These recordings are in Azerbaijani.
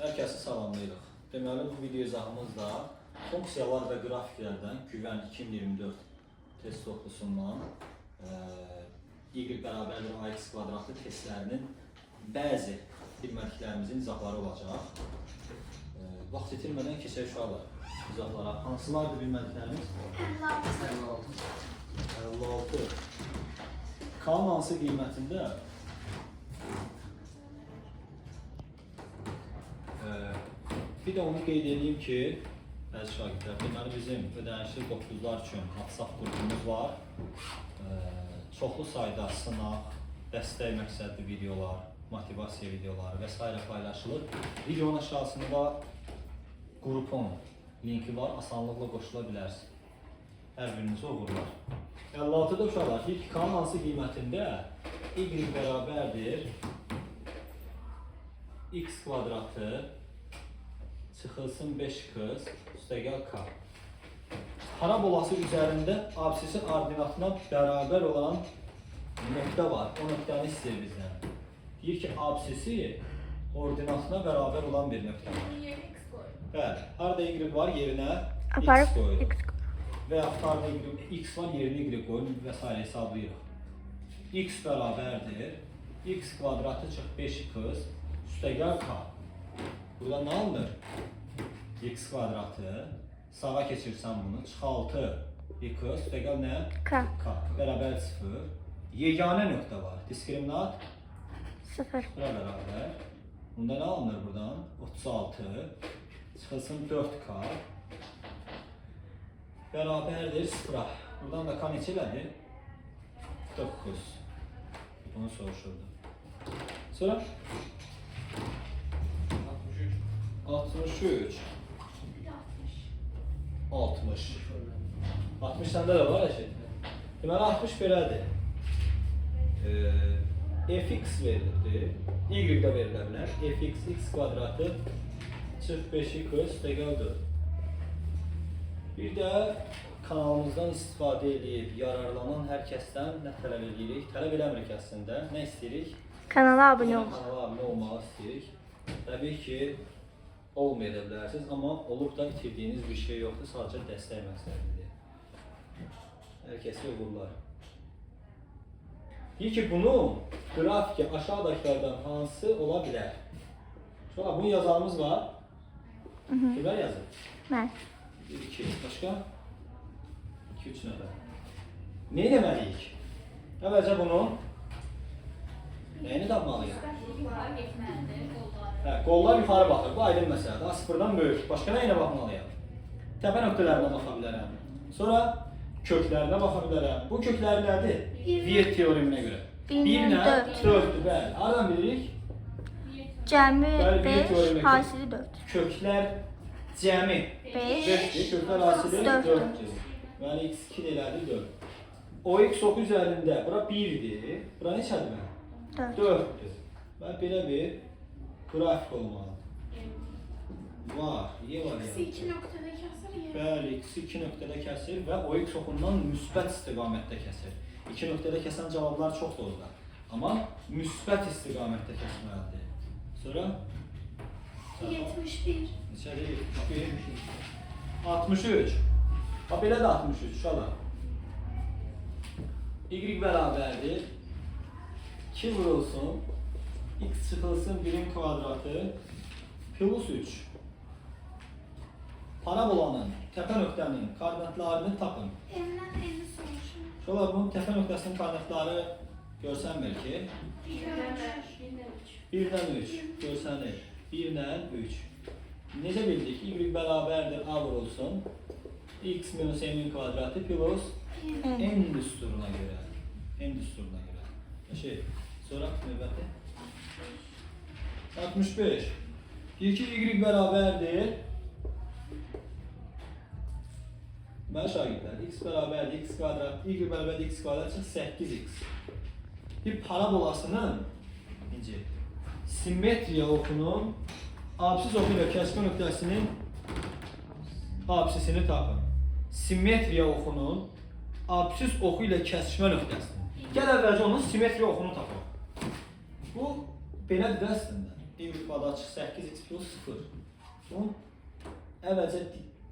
Hər kəsi salamlayırıq. Deməli, bu video izahımızda funksiyalar və qrafiklərdən Güvən 2024 test toplusundan y bərabərdir ax kvadratlı testlərinin bəzi bilmədiklərimizin izahları olacaq. Vaxt itirmədən keçək uşaqlar izahlara. Hansılardır bilmədiklərimiz? 56. K-nın hansı qiymətində bir də onu qeyd edeyim ki, bəzi şagirdlər, deməli bizim ödənişli 9-lar üçün WhatsApp qrupumuz var. Çoxlu sayda sınaq, dəstək məqsədli videolar, motivasiya videoları və s. paylaşılır. Videonun aşağısında qrupun linki var, asanlıqla qoşula bilərsiniz. Hər birinizi uğurlar. 56-da uşaqlar, ilk K-nın hansı qiymətində y bərabərdir x kvadratı çıxılsın 5x üstəgəl k. Parabolası üzərində absisin ordinatına bərabər olan nöqtə var. O nöqtəni istəyir bizdən. Deyir ki, absisi ordinatına bərabər olan bir nöqtə var. Bəli, harada y var, yerinə x qoyulur. Və yaxud harada x var, yerinə y qoyulur və s. hesablayırıq. X bərabərdir x kvadratı çıx 5x üstəgəl k. Burada nə alınır? X kvadratı, sağa keçirsən bunu, çıx 6 x üstəgəl nə? K. K. Bərabər 0. Yeganə nöqtə var. Diskriminat 0. Bərabər. Bunda nə alınır buradan? 36. Çıxılsın 4k. Bərabərdir 0-a. Buradan da k neçə elədir? 9. Bunu soruşurdu. Sonra? 63. 60. 60 səndə də var əşit. Deməli 60 belədir. Fx verilibdir. Y də verilə bilər. Fx x kvadratı çıx 5x üstəgəl 4. Bir də kanalımızdan istifadə edib yararlanan hər kəsdən nə tələb edirik? Tələb eləmirik əslində. Nə istəyirik? Kanala abunə olmaq. Kanala abunə olmağı istəyirik. Təbii ki, olmaya da bilərsiniz, amma olub da itirdiyiniz bir şey yoxdur, sadəcə dəstək məqsədidir. Hər kəsi uğurlar. Deyir ki, bunun qrafiki aşağıdakilərdən hansı ola bilər? Sonra bunun yazarımız var. Kimlər yazır? Mən. 1, 2, başqa? 2, 3 nəfər. Nə eləməliyik? Əvvəlcə bunun nəyini tapmalıyıq? Qollar yuxarı baxır, bu aydın məsələdir. A0-dan böyük. Başqa nə ilə baxmalıyam? Təpə nöqtələrinə baxa bilərəm. Sonra köklərinə baxa bilərəm. Bu kökləri nədir? Viet teoreminə görə. 1 nə? 4-dür, bəli. Haradan bilirik? Cəmi 5, hasili 4. Köklər cəmi 5-dir, köklər hasili 4-dür. Bəli, x2 elədir 4. O x oxu üzərində, bura 1-dir. Bura neçədir mən? 4-dür. Və belə bir qrafik olmalıdır. Var, niyə var ya? X2 nöqtədə kəsir ya? Bəli, x2 nöqtədə kəsir və o x oxundan müsbət istiqamətdə kəsir. 2 nöqtədə kəsən cavablar çox dozlar. Amma müsbət istiqamətdə kəsməlidir. Sonra? 71. Neçədir? 63. Bax, belə də 63, uşaqlar. Y bərabərdir. 2 vurulsun. X çıxılsın 1'in kvadratı plus 3. Parabolanın, təpə nöqtənin koordinatlarını tapın. N-dən N-i soruşun. Şolar bunun təpə nöqtəsinin koordinatları görsənmir ki. 1'dən 3 görsənir. 1'dən 3. Necə bildik? Y bərabərdir A vurulsun. X minus M'in kvadratı plus N düsturuna görə. N düsturuna görə. Sonra növbəti. 65. Deyir ki, y bərabərdir. Bəli şagirdlər, x bərabərdir x kvadrat, y bərabərdir x kvadrat üçün 8x. Bir parabolasının simmetriya oxunun absis oxu ilə kəsmə nöqtəsinin absisini tapın. Simmetriya oxunun absis oxu ilə kəsmə nöqtəsini. Gəl əvvəlcə onun simmetriya oxunu tapın. Bu belədir əslində. 1 kvadrat çıx 8x plus 0. Bunun əvvəlcə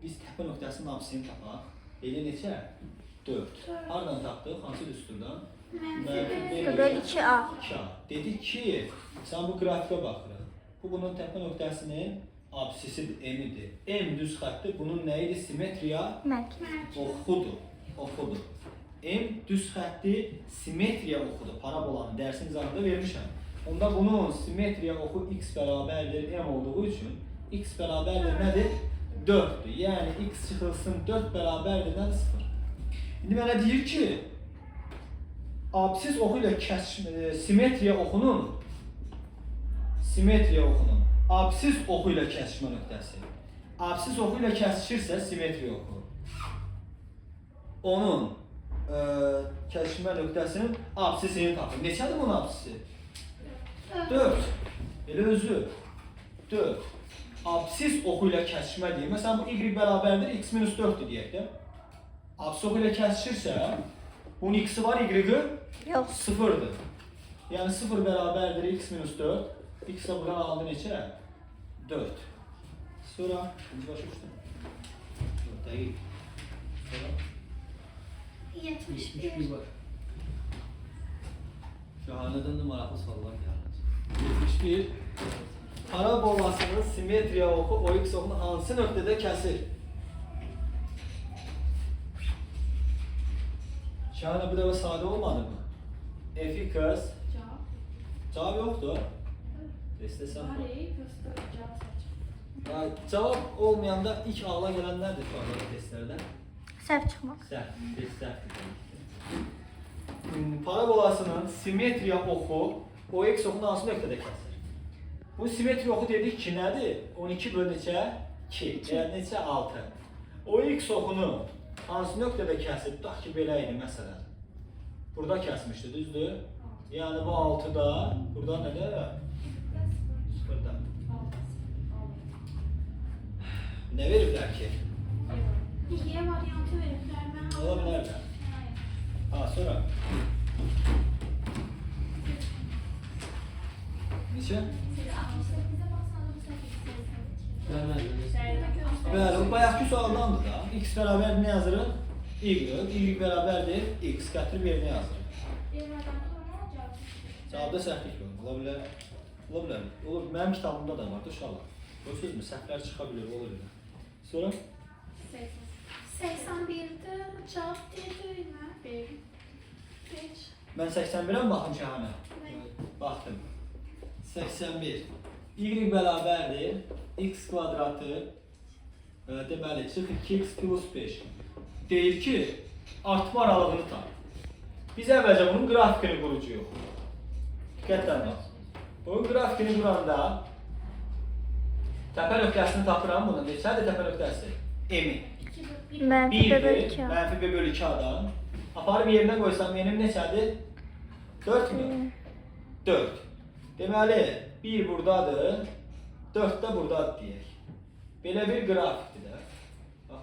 biz təpə nöqtəsinin absisini tapaq. Elə neçə? 4. Hardan tapdıq? Hansı düsturdan? Böl 2A. 2A. Dedik ki, sən bu qrafikə baxırıq. Bu bunun təpə nöqtəsinin absisidir, M-idir. M düz xəttdir. Bunun nə idi? Simetriya oxudur. Oxudur. M düz xətti simetriya oxudur. Parabolanın dərsin izahında vermişəm. Onda bunun simetriya oxu x bərabərdir M olduğu üçün x bərabərdir nədir? 4'dür. Yəni x çıxılsın 4 bərabərdir nədir? 0. İndi mənə deyir ki, absis oxu ilə simetriya oxunun absis oxu ilə kəsişmə nöqtəsi. Absis oxu ilə kəsişirsə simetriya oxu. Onun kəsişmə nöqtəsinin absisini tapır. Neçədir bunun absisi? 4. Elə özü 4. Absis oxu ilə kəsişmə deyil. Məsələn, bu y bərabərdir x minus 4'dür deyək də. Absis oxu ilə kəsişirsə, bunun x'i var, y'ı? Yox. 0'dır. Yəni 0 bərabərdir x minus 4. X-ə buradan aldı neçə? 4. Sonra, başa düşdüm. 4 dəqiq. Sonra? 71. var. Şahanədən də maraqlı suallar gəlir. 71. Parabolasının simetriya oxu OX oxunu hansı nöqtədə kəsir? Şahanə bu dəfə sadə olmadı mı? F-x cavab yoxdur. İstəsən bu. Cavab olmayanda ilk ağla gələn nədir parabola testlərdən? Səhv çıxmaq. Səhv. Parabolasının simetriya oxu OX oxunu hansı nöqtədə kəsir? Bu simetriya oxu dedik ki, nədir? 12 böl neçə? 2. Yəni neçə? 6. OX oxunu hansı nöqtədə kəsir? Tutaq ki, belə idi məsələn. Burada kəsmişdi, düzdür? Yəni bu 6'da, burada nədə? 0'da. Nə veriblər ki? Y variantı veriblər. Mən Ola bilərlər. Ha, sonra. Neçə? Bəli, bu bayaqki sualdandır da. X bərabər nə yazırıq? Y bərabərdir x. Gətirib yerinə yazırıq. Cavabda səhvlik var. Ola bilər. Ola bilər. Olur. Mənim kitabımda da var. İnşallah. Görürsünüzmü? Səhvlər çıxa bilir. Olur. Sonra? 81'de cevap değil mi? 5. Mən 81'ə mi baxım Şahanə? Baxdım. 81. Y bərabərdir x kvadratı deməli çıx 2x plus 5. Deyir ki, artma aralığını tap. Biz əvvəlcə bunun qrafikini qurucuyuq. Diqqətlə bax. Bunun qrafikini quranda təpə nöqtəsini tapıram buna. Neçədir təpə nöqtəsi? M-i. Mənfi B böl 2A. Mənfi B böl 2A'dan. Aparıb yerinə qoysam benim neçədir? 4 mü? 4. Deməli, 1 buradadır, 4 də buradadır deyək. Belə bir qrafikdir də.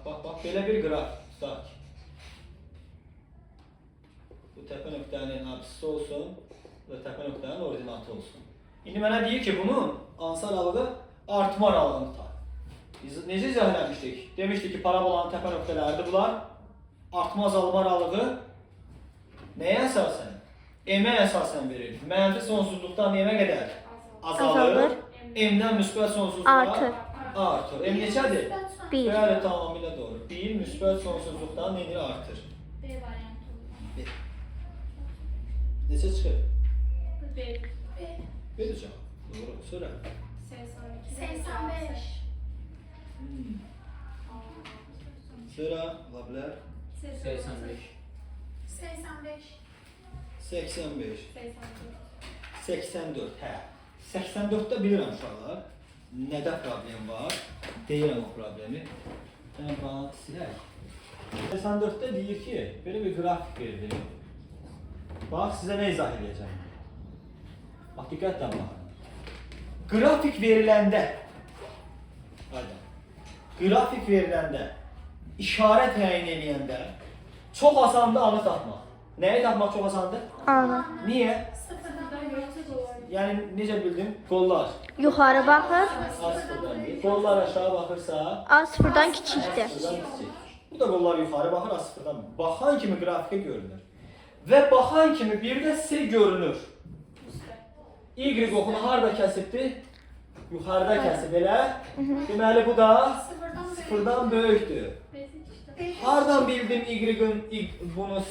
Bax, belə bir qrafik tutaq. Bu təpə nöqtənin absisi olsun və təpə nöqtənin ordinatı olsun. İndi mənə deyir ki, bunun hansı aralığı artma aralığını tutar. Biz necə izah eləmişdik? Demişdik ki, parabolanın təpə nöqtələridir bunlar. Artma azalma aralığı nəyə əsasən? M-ə əsasən verilir. Mənfi sonsuzluqdan M-ə qədər azalır. M-dən müsbət sonsuzluğa artır. M neçədir? 1. Bəli, tamamilə doğru. 1 müsbət sonsuzluqdan nedir? Artır. B variantı. Neçə çıxır? B. Bedir cavab. Doğru. Sonra. 85. Sonra, ola bilər. 85. 85. 84. Hə. 84'də bilirəm uşaqlar. Nədə problem var? Deyirəm o problemi. Mən bana silək. 84'də deyir ki, belə bir qrafik verdi. Bax, sizə nə izah edəcəm? Bax, diqqətlə baxın. Qrafik veriləndə, işarə təyin edəndə çox asandır anı tapmaq. Nəyi tapmaq çox asandır? Anı. Niyə? Sıfırdan 4'e doğru. yəni necə bildim? Qollar Yuxarı baxır. A sıfırdan. Qollar aşağı baxırsa A sıfırdan kiçikdir. sıfırdan kiçik. Bu da qollar yuxarı baxır, A sıfırdan. Baxan kimi qrafikə görünür. Və baxan kimi bir də S görünür. Y oxunu harda kəsibdir? Yuxarıda kəsib elə. Deməli bu da sıfırdan böyükdür. Hardan bildim Y bunu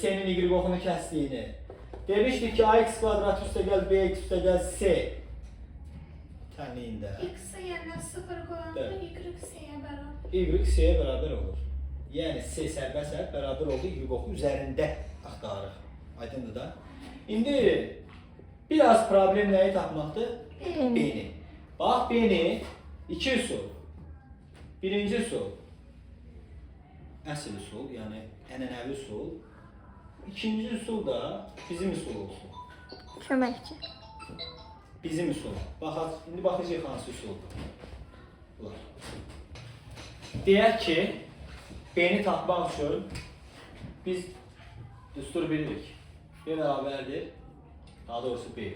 S'nin Y oxunu kəsdiyini? Demişdik ki ax kvadrat üstə gəl bx üstə gəl S tənliyində. X yerine 0 koyanda Evet. Y S'ye beraber. Y S'yə bərabər olur. Yəni S sərbəst bərabər oldu Y oxu üzərində axtarırıq. Aydındır da? İndi biraz problem nəyi tapmaqdır? B-ni. Bax B-ni iki üsul. Birinci üsul əsl üsul, yəni ənənəvi üsul. İkinci üsul da bizim üsul olsun. Köməkçi. Bizim üsul. Baxaq, indi baxacağıq hansı üsuldur. Bunlar. Deyək ki, B-ni tapmaq üçün biz düstur bilirik. B bərabərdir. Daha doğrusu B.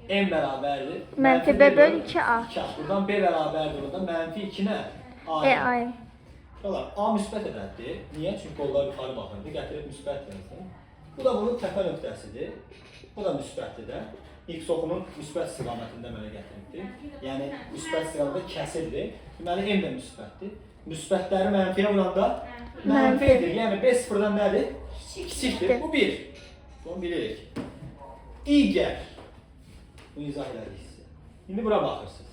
M bərabərdir. Mənfi B böl 2A. 2A. Buradan B bərabərdir. Buradan mənfi 2 nə? A. A. Uşaqlar, A müsbət ədəddir. Niyə? Çünki qollar yuxarı baxırdı. Gətirib müsbət yazdım. Bu da bunun təpə nöqtəsidir. Bu da müsbətdir də. X oxunun müsbət istiqamətində mənə gətiribdir. Yəni müsbət istiqamətdə kəsirdir. Deməli M də müsbətdir. Müsbətləri mənfiyə vuranda mənfidir. Yəni B sıfırdan nədir? Kiçikdir. Bu 1. Bunu bilirik. Digər. Bunu izah elədik sizə. İndi bura baxırsınız.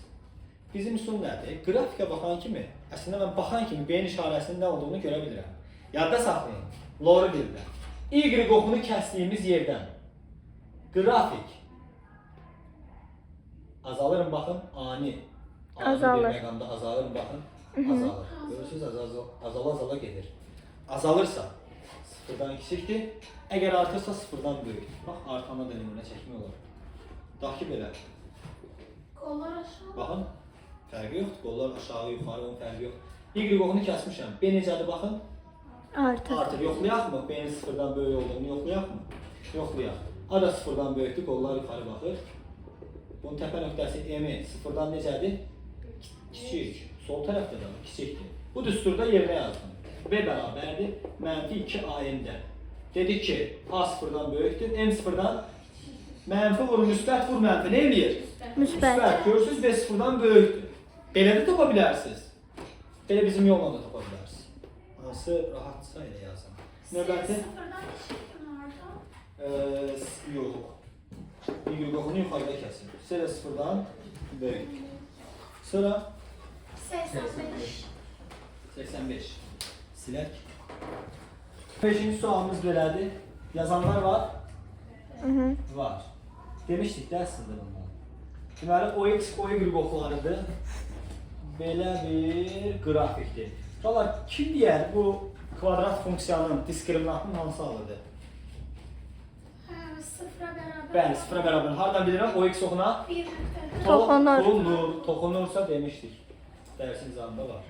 Bizim üsul nədir? Qrafikə baxan kimi, əslində mən baxan kimi B-nin işarəsinin nə olduğunu görə bilirəm. Yadda saxlayın. Loru dildə. Y oxunu kəsdiyimiz yerdən qrafik azalırım baxın, ani. Azalır. Bir məqamda azalırım baxın, azalır. Görürsünüz, azala gedir. Azalırsa sıfırdan kiçikdir. Əgər artırsa sıfırdan böyükdür. Bax, arxana da nümunə çəkmək olar. Dax ki belə. Kollar aşağı. Baxın, fərqi yoxdur. Qollar aşağı, yuxarı, onun fərqi yox. Y oxunu kəsmişəm. B necədir baxın? Artır. Artır. Yoxlayaq mı? B-nin sıfırdan böyük olduğunu yoxlayaq mı? Yoxlayaq. A da sıfırdan böyükdür, qollar yuxarı baxır. Bunun təpə nöqtəsi M-i sıfırdan necədir? Kiçik. Sol tərəfdə də kiçikdir. Bu düsturda yerinə yazdım. B bərabərdir. Mənfi 2 AM-də. Dedik ki, A sıfırdan böyükdür, M sıfırdan mənfi vur, müsbət vur, mənfi. Ne eləyir? Müsbət. Görürsünüz, B sıfırdan böyükdür. Belə də tapa bilərsiniz. Belə bizim yolla da tapa bilərsiniz. Hansı rahatsa elə yazın. Növbəti? Sıfırdan küçük mü orada? Yox. Y oxunu yuxarıda kəsin. S də sıfırdan böyük. Sonra 85. 85. Silək. 5-ci sualımız belədir. Yazanlar var? Var. Demişdik də əslində bundan. Deməli, OX, OY oxularıdır. Belə bir qrafikdir. Uşaqlar, kim deyər bu kvadrat funksiyanın diskriminantının hansı halıdır? Sıfıra beraber. Bəli, sıfıra bərabər. Hardan bilirəm? OX oxuna? Bir nokta. Toxunur. Toxunur. Toxunursa demişdik. Dərsin izahında var.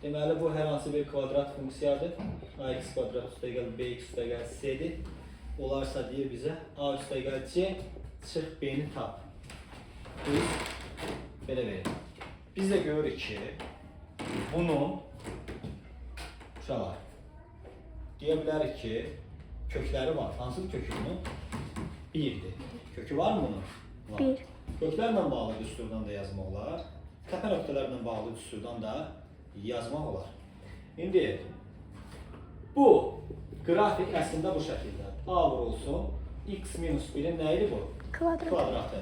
Deməli, bu hər hansı bir kvadrat funksiyadır. AX kvadrat üstə gəl, BX üstə gəl, C'dir. Olarsa deyir bizə, A üstə gəl, C, çıx B-ni tap. Biz belə verir. Biz də görürük ki, bunun uşaqlar, deyə bilərik ki, kökləri var. Hansıdır kökü bunun? 1'dir. Kökü var mı bunun? Var. 1. Köklərlə bağlı düsturdan da yazmaq olar. Təpə nöqtələrlə bağlı düsturdan da yazmaq olar. İndi bu qrafik əslində bu şəkildə. A vurulsun, x minus 1'in nə idi bu? Kvadrat. Kvadratı.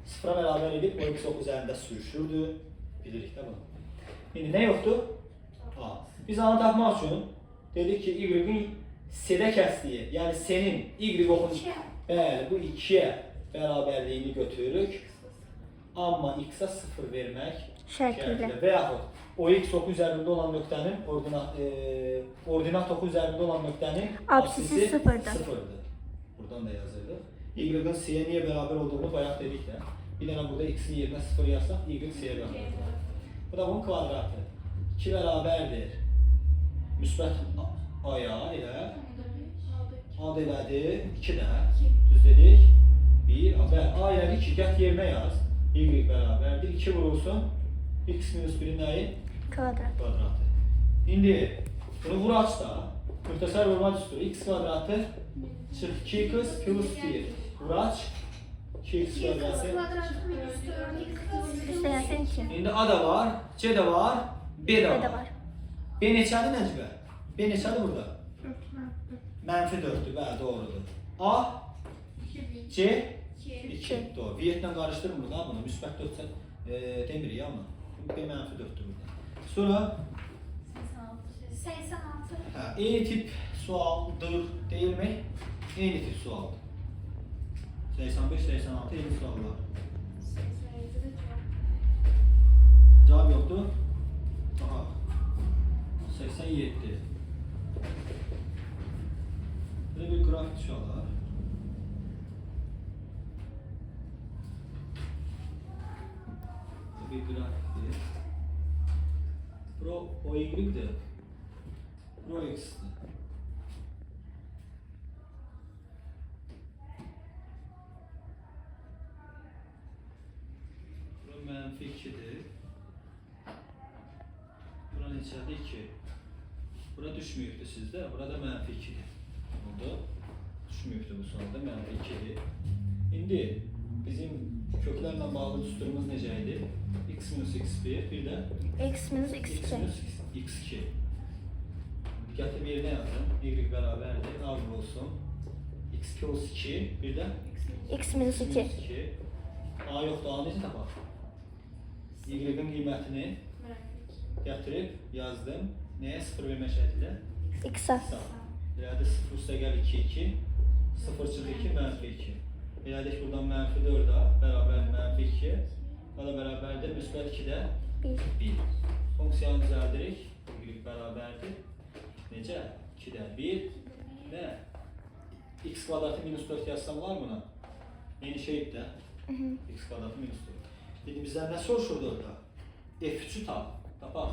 Sıfıra bərabər edib, o x ox üzərində sürüşürdü. Bilirik də bunu. İndi nə yoxdur? A. Biz onu tapmaq üçün dedik ki, y-in S-də kəsdiyi, yəni S-nin y oxun, bəli, bu 2-yə bərabərliyini götürürük. Amma x-a 0 vermək Şəkildə. və yaxud o x oxu üzərində olan nöqtənin ordinat oxu üzərində olan nöqtənin Absisi sıfırdır. sıfırdır. Buradan da yazırdıq. Y-in S-yə niyə bərabər olduğunu bayaq dedik də. Bir dənə burada x-in yerinə 0 yazsaq, y S-yə bərabərdir. Bu da bunun kvadratı. 2 bərabərdir. Müsbət A-ya elə. A da elədi, 2 də. Düz dedik. 1, A ilə 2, gət yerinə yaz. Y bərabərdir. 2 vurulsun. X minus 1-in nəyi? Kvadrat. Kvadratı. İndi bunu vur aç da. Müxtəsər vurma düsturu. X kvadratı çıx 2x plus 1. Vur aç. 2x kvadratı. Kvadratı minus 4x. İstəyəsən 2. İndi A da var, C də var, B də B var. də var. B neçədir Nəcibə? B neçədir burada? Mənfi 4'dür, bəli, doğrudur. A, C, 2. Doğru. Viyetle karıştırmırıq ha bunu. Müsbət 4 demirik ya bunu. B mənfi 4'dür burada. Sonra 86. eyni tip sualdır değil mi? Eyni tip sualdır. 85, 86 eyni suallar. 87'de Cevap yoktu. Aha. 87. Burada bir grafik suallar. Bir grafiktir. Pro o y'dir. Pro x'dir. Pro mənfi 2'dir. Bura neçədir? 2. Bura düşməyibdir sizdə. Burada mənfi 2'dir. Oldu. Düşməyibdir bu sonunda mənfi 2'dir. İndi bizim köklərlə bağlı düsturumuz necə idi? X minus x1, bir də X minus x x2. minus x2. Diqqəti bir yerine yazın. Y bərabərdir. A olsun. X plus 2, bir də X minus 2. 2. A yoxdur, A necə tapaq? Y-in qiymətini gətirib yazdım. Nəyə 0 vermə şərtilə? X-a. Sağ. Elədi 0 üstə gəl 2, 2. 0 çıxı 2, mənfi 2. Elədik buradan mənfi 4-a, bərabər mənfi 2. O da bərabərdir, müsbət 2-də 1. 1. Funksiyanı düzəldirik. Y bərabərdir. Necə? 2-də 1. Nə? X kvadratı minus 4 yazsam var buna? Yeni şeydir də. X kvadratı minus 4. Dedi bizdən nə soruşurdu orada? F3'ü tapaq.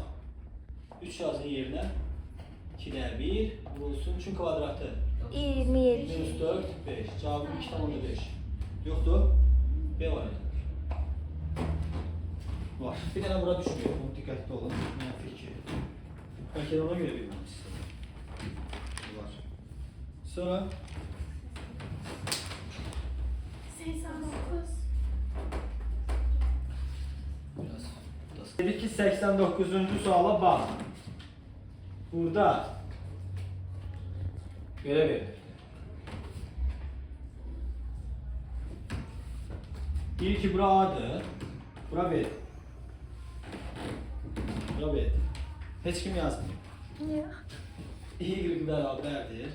3 yazın yerinə. 2'də 1 vurulsun 3'ün kvadratı. 27. Minus 4, 5. Cevabım 2,5. Yoktu. B var ya. Var. Bir tane bura düşmüyor. Bunu dikkatli olun. Mənfi 2. Belki de ona göre bilmem istedim. Var. Sonra 89. biraz. Dedik ki 89. suala bak. Burada görev verir. İyi ki bura A'dır. Bura B. Bura B. Hiç kim yazmıyor. Yok. Y beraberdir.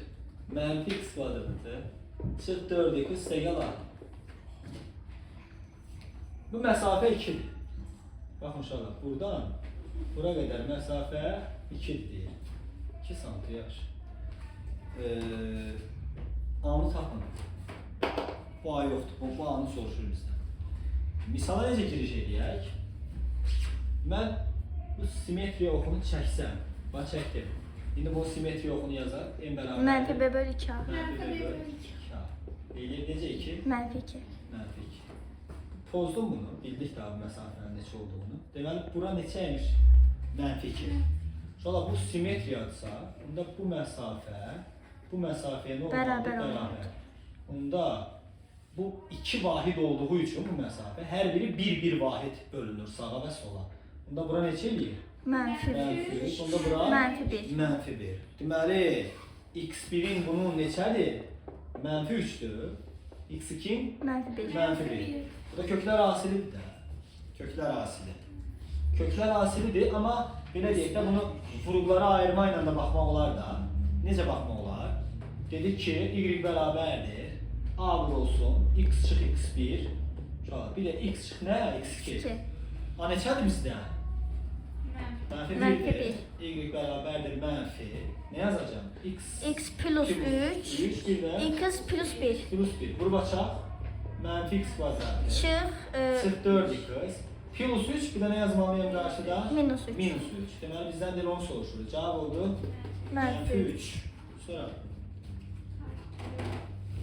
Mənfi x kvadratı. Çıx 4x üstə gəl A. Bu məsafə 2'dir. Baxın uşaqlar, buradan bura qədər məsafə 2'dir. 2 santim yaxşı. A'nı tapın. Bu A yoxdur. Bu A'nı soruşur bizdən. Misala necə giriş edək? Mən bu simetriya oxunu çəksəm. Bax çəkdim. İndi bu simetriya oxunu yazaq. En bərabər. Mənfi B bölü 2 A. Mənfi B bölü 2 A. Eləyir necə 2? Mənfi 2. Mənfi 2. Pozdum bunu. Bildik də bu məsafənin neçə olduğunu. Deməli, bura neçəymiş? Mənfi 2. Sonra bu simetriyadırsa, onda bu məsafəyə nə olur? Bərabər olur. Onda bu iki vahid olduğu üçün bu məsafə hər biri bir vahid bölünür sağa və sola. Onda bura neçə eləyir? Mənfi 1. Mənfi 3. Onda bura Mənfi 1. Mənfi 1. Deməli, x1'in bunun neçədir? Mənfi 3'dür. x2'in Mənfi 1. mənfi 1. Bu da köklər asilidir də. Köklər asili. Köklər asilidir, amma belə deyək də bunu vuruqlara ayırma ilə də baxmaq olar da. Necə baxmaq olar? Dedik ki, y bərabərdir. A vurulsun, x çıx x1. Bir də x çıx nə? x2. 2. A neçədir bizdə? Mənfi Mənfi 1'dir. Y bərabərdir mənfi. Nə yazacağım? X plus 3. 3 bir də X plus 1. plus 1. Vur baçaq. Mənfi x kvadratı. Çıx. 4x. Plus 3 bir də nə yazmalıyım qarşıda? Minus 3. Minus 3. Deməli bizdən də onu soruşur. Cavab oldu. Mənfi 3. Sonra.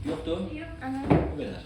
Yoktu. Yok. Aha. Bu kadar.